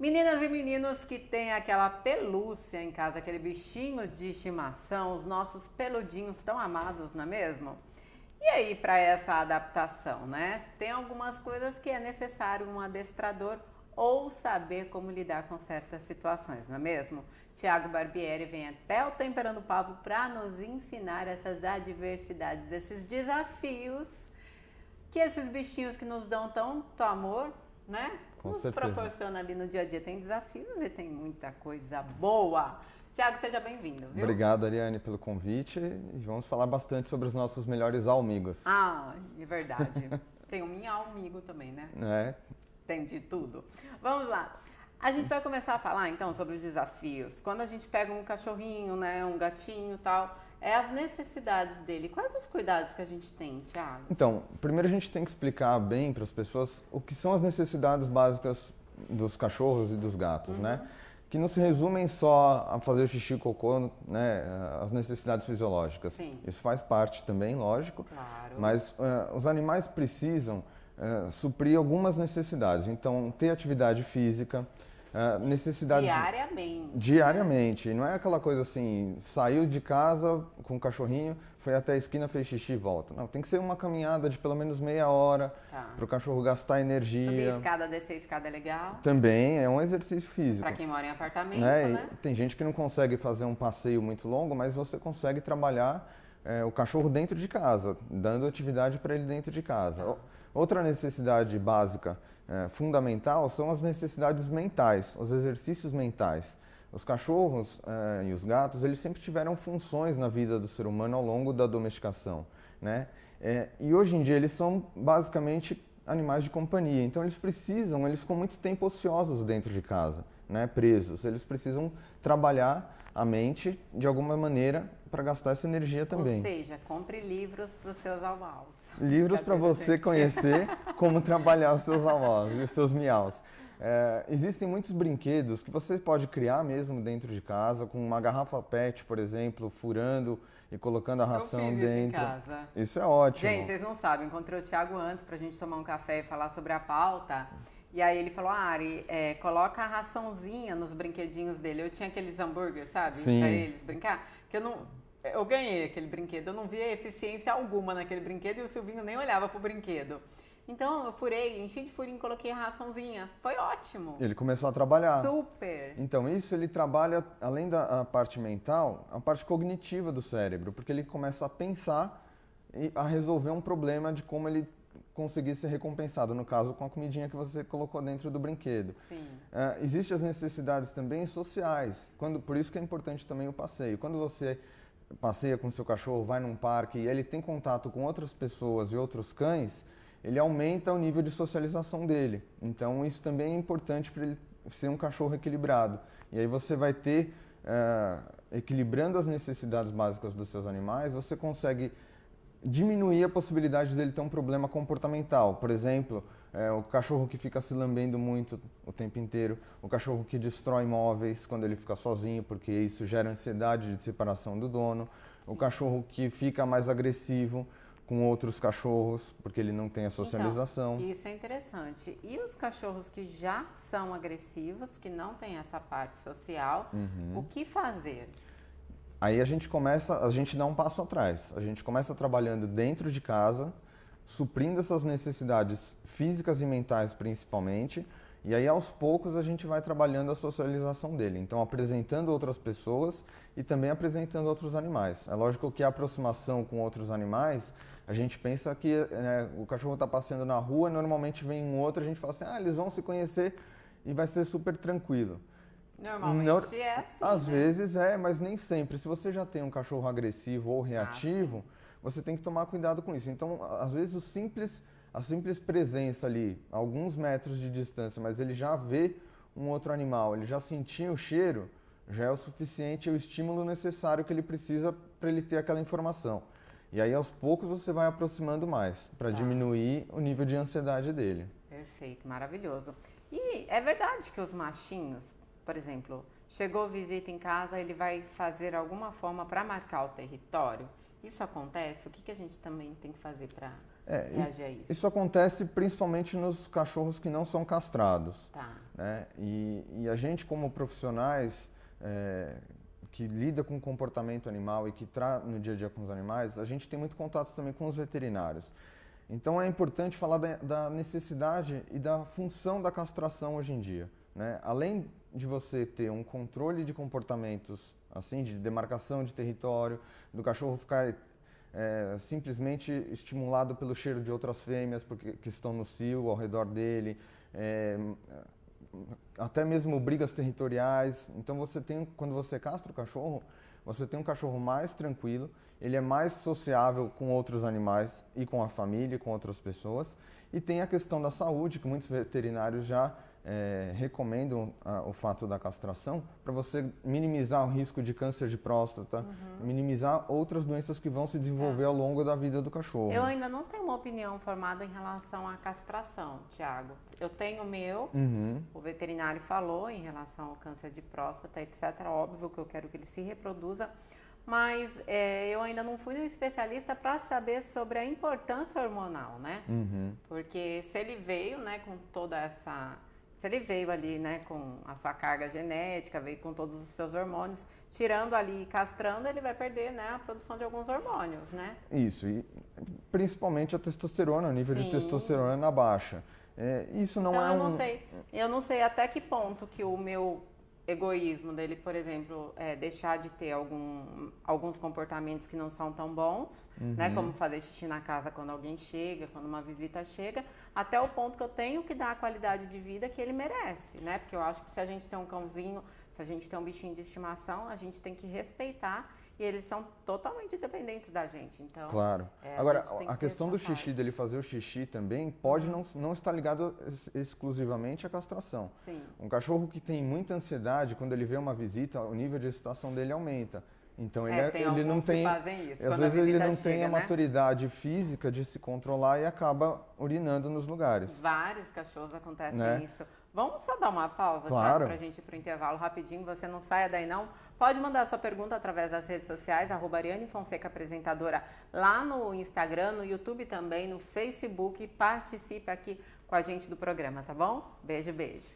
Meninas e meninos que têm aquela pelúcia em casa, aquele bichinho de estimação, os nossos peludinhos tão amados, não é mesmo? E aí, para essa adaptação, né? Tem algumas coisas que é necessário um adestrador ou saber como lidar com certas situações, não é mesmo? Tiago Barbieri vem até o Temperando Papo para nos ensinar essas adversidades, esses desafios que esses bichinhos que nos dão tanto amor, né? Com Nos certeza. proporciona ali no dia a dia. Tem desafios e tem muita coisa boa. Tiago, seja bem-vindo, viu? Obrigado, Ariane, pelo convite e vamos falar bastante sobre os nossos melhores amigos. Ah, é verdade. Tem um minha amigo também, né? É, Tem de tudo. Vamos lá. A gente vai começar a falar então sobre os desafios. Quando a gente pega um cachorrinho, né, um gatinho e tal, é as necessidades dele. Quais os cuidados que a gente tem, Tiago? então, primeiro a gente tem que explicar bem para as pessoas o que são as necessidades básicas dos cachorros e dos gatos, né? Que não se resumem só a fazer o xixi e cocô, né? As necessidades fisiológicas. Sim. Isso faz parte também, lógico. Claro. Mas os animais precisam suprir algumas necessidades. Então, ter atividade física, necessidade Diariamente. diariamente. Não é aquela coisa assim, saiu de casa com o cachorrinho, foi até a esquina, fez xixi e volta. Não, tem que ser uma caminhada de pelo menos meia hora Tá. para o cachorro gastar Subir a energia. escada, descer a escada é legal. Também é um exercício físico. Pra quem mora em apartamento, Né? né? E tem gente que não consegue fazer um passeio muito longo, mas você consegue trabalhar o cachorro dentro de casa, dando atividade para ele dentro de casa. Outra necessidade básica, fundamental, são as necessidades mentais, os exercícios mentais. Os cachorros e os gatos, eles sempre tiveram funções na vida do ser humano ao longo da domesticação, né? E hoje em dia eles são basicamente animais de companhia, então eles ficam muito tempo ociosos dentro de casa, né? Presos. Eles precisam trabalhar a mente de alguma maneira para gastar essa energia também. Ou seja, compre livros para os seus almaus. Livros para você conhecer como trabalhar os seus almoços e os seus miaus. Existem muitos brinquedos que você pode criar mesmo dentro de casa, com uma garrafa PET, por exemplo, furando e colocando a ração Eu fiz dentro. isso em casa. Isso é ótimo. Gente, vocês não sabem, encontrei o Thiago antes pra gente tomar um café e falar sobre a pauta. E aí ele falou, Ari, coloca a raçãozinha nos brinquedinhos dele. Eu tinha aqueles hambúrgueres, sabe? Sim. Pra eles brincar. Que eu ganhei aquele brinquedo, eu não via eficiência alguma naquele brinquedo e o Silvinho nem olhava pro brinquedo. Então eu furei, enchi de furinho e coloquei a raçãozinha. Foi ótimo. Ele começou a trabalhar. Super. Então, isso ele trabalha, além da parte mental, a parte cognitiva do cérebro, porque ele começa a pensar e a resolver um problema de como ele conseguir ser recompensado, no caso, com a comidinha que você colocou dentro do brinquedo. Sim. Existem as necessidades também sociais, por isso que é importante também o passeio. Quando você passeia com o seu cachorro, vai num parque e ele tem contato com outras pessoas e outros cães, ele aumenta o nível de socialização dele. Então, isso também é importante para ele ser um cachorro equilibrado. E aí você vai ter, equilibrando as necessidades básicas dos seus animais, você consegue diminuir a possibilidade dele ter um problema comportamental. Por exemplo, o cachorro que fica se lambendo muito o tempo inteiro, o cachorro que destrói móveis quando ele fica sozinho, porque isso gera ansiedade de separação do dono, o cachorro que fica mais agressivo com outros cachorros, porque ele não tem a socialização. Então, isso é interessante. E os cachorros que já são agressivos, que não têm essa parte social, o que fazer? Aí a gente dá um passo atrás. A gente começa trabalhando dentro de casa, suprindo essas necessidades físicas e mentais principalmente, e aí aos poucos a gente vai trabalhando a socialização dele. Então apresentando outras pessoas e também apresentando outros animais. É lógico que a aproximação com outros animais, a gente pensa que o cachorro está passeando na rua, normalmente vem um outro, a gente fala assim, eles vão se conhecer e vai ser super tranquilo. Normalmente é assim, Às né? vezes mas nem sempre. Se você já tem um cachorro agressivo ou reativo, você tem que tomar cuidado com isso. Então, às vezes a simples presença ali, alguns metros de distância, mas ele já vê um outro animal, ele já sentiu o cheiro, já é o suficiente, é o estímulo necessário que ele precisa para ele ter aquela informação. E aí, aos poucos, você vai aproximando mais, para diminuir o nível de ansiedade dele. Perfeito, maravilhoso. E é verdade que os machinhos, por exemplo, chegou visita em casa, ele vai fazer alguma forma para marcar o território? Isso acontece? O que a gente também tem que fazer para reagir a isso? Isso acontece principalmente nos cachorros que não são castrados. Tá. Né? E a gente, como profissionais que lida com o comportamento animal e que no dia a dia com os animais, a gente tem muito contato também com os veterinários. Então é importante falar da necessidade e da função da castração hoje em dia. Né? Além de você ter um controle de comportamentos, assim, de demarcação de território, do cachorro ficar simplesmente estimulado pelo cheiro de outras fêmeas que estão no cio ao redor dele, até mesmo brigas territoriais. Então quando você castra o cachorro, você tem um cachorro mais tranquilo, ele é mais sociável com outros animais e com a família, com outras pessoas. E tem a questão da saúde, que muitos veterinários já recomendam o fato da castração para você minimizar o risco de câncer de próstata, minimizar outras doenças que vão se desenvolver ao longo da vida do cachorro. Eu ainda não tenho uma opinião formada em relação à castração, Thiago. Eu tenho o meu, o veterinário falou em relação ao câncer de próstata, etc. Óbvio que eu quero que ele se reproduza, mas eu ainda não fui no especialista para saber sobre a importância hormonal, né? Porque se ele veio, né, com toda essa... Se ele veio ali, né, com a sua carga genética, veio com todos os seus hormônios, tirando ali e castrando, ele vai perder, né, a produção de alguns hormônios, né? Isso, e principalmente a testosterona, o nível de testosterona na baixa. Isso não então, eu não sei até que ponto que o meu egoísmo dele, por exemplo, deixar de ter alguns comportamentos que não são tão bons, né? Como fazer xixi na casa quando alguém chega, quando uma visita chega, até o ponto que eu tenho que dar a qualidade de vida que ele merece, né? Porque eu acho que se a gente tem um cãozinho, se a gente tem um bichinho de estimação, a gente tem que respeitar e eles são totalmente dependentes da gente. Então, claro. Agora, a questão do xixi, dele fazer o xixi também, pode não estar ligado exclusivamente à castração. Sim. Um cachorro que tem muita ansiedade, quando ele vê uma visita, o nível de excitação dele aumenta. Então ele não tem, às vezes ele não tem a maturidade física de se controlar e acaba urinando nos lugares. Vários cachorros acontecem isso. Vamos só dar uma pausa, claro, Thiago, pra gente ir pro intervalo rapidinho. Você não saia daí não. Pode mandar sua pergunta através das redes sociais, @Ariane Fonseca Apresentadora, lá no Instagram, no YouTube também, no Facebook. Participe aqui com a gente do programa, tá bom? Beijo, beijo.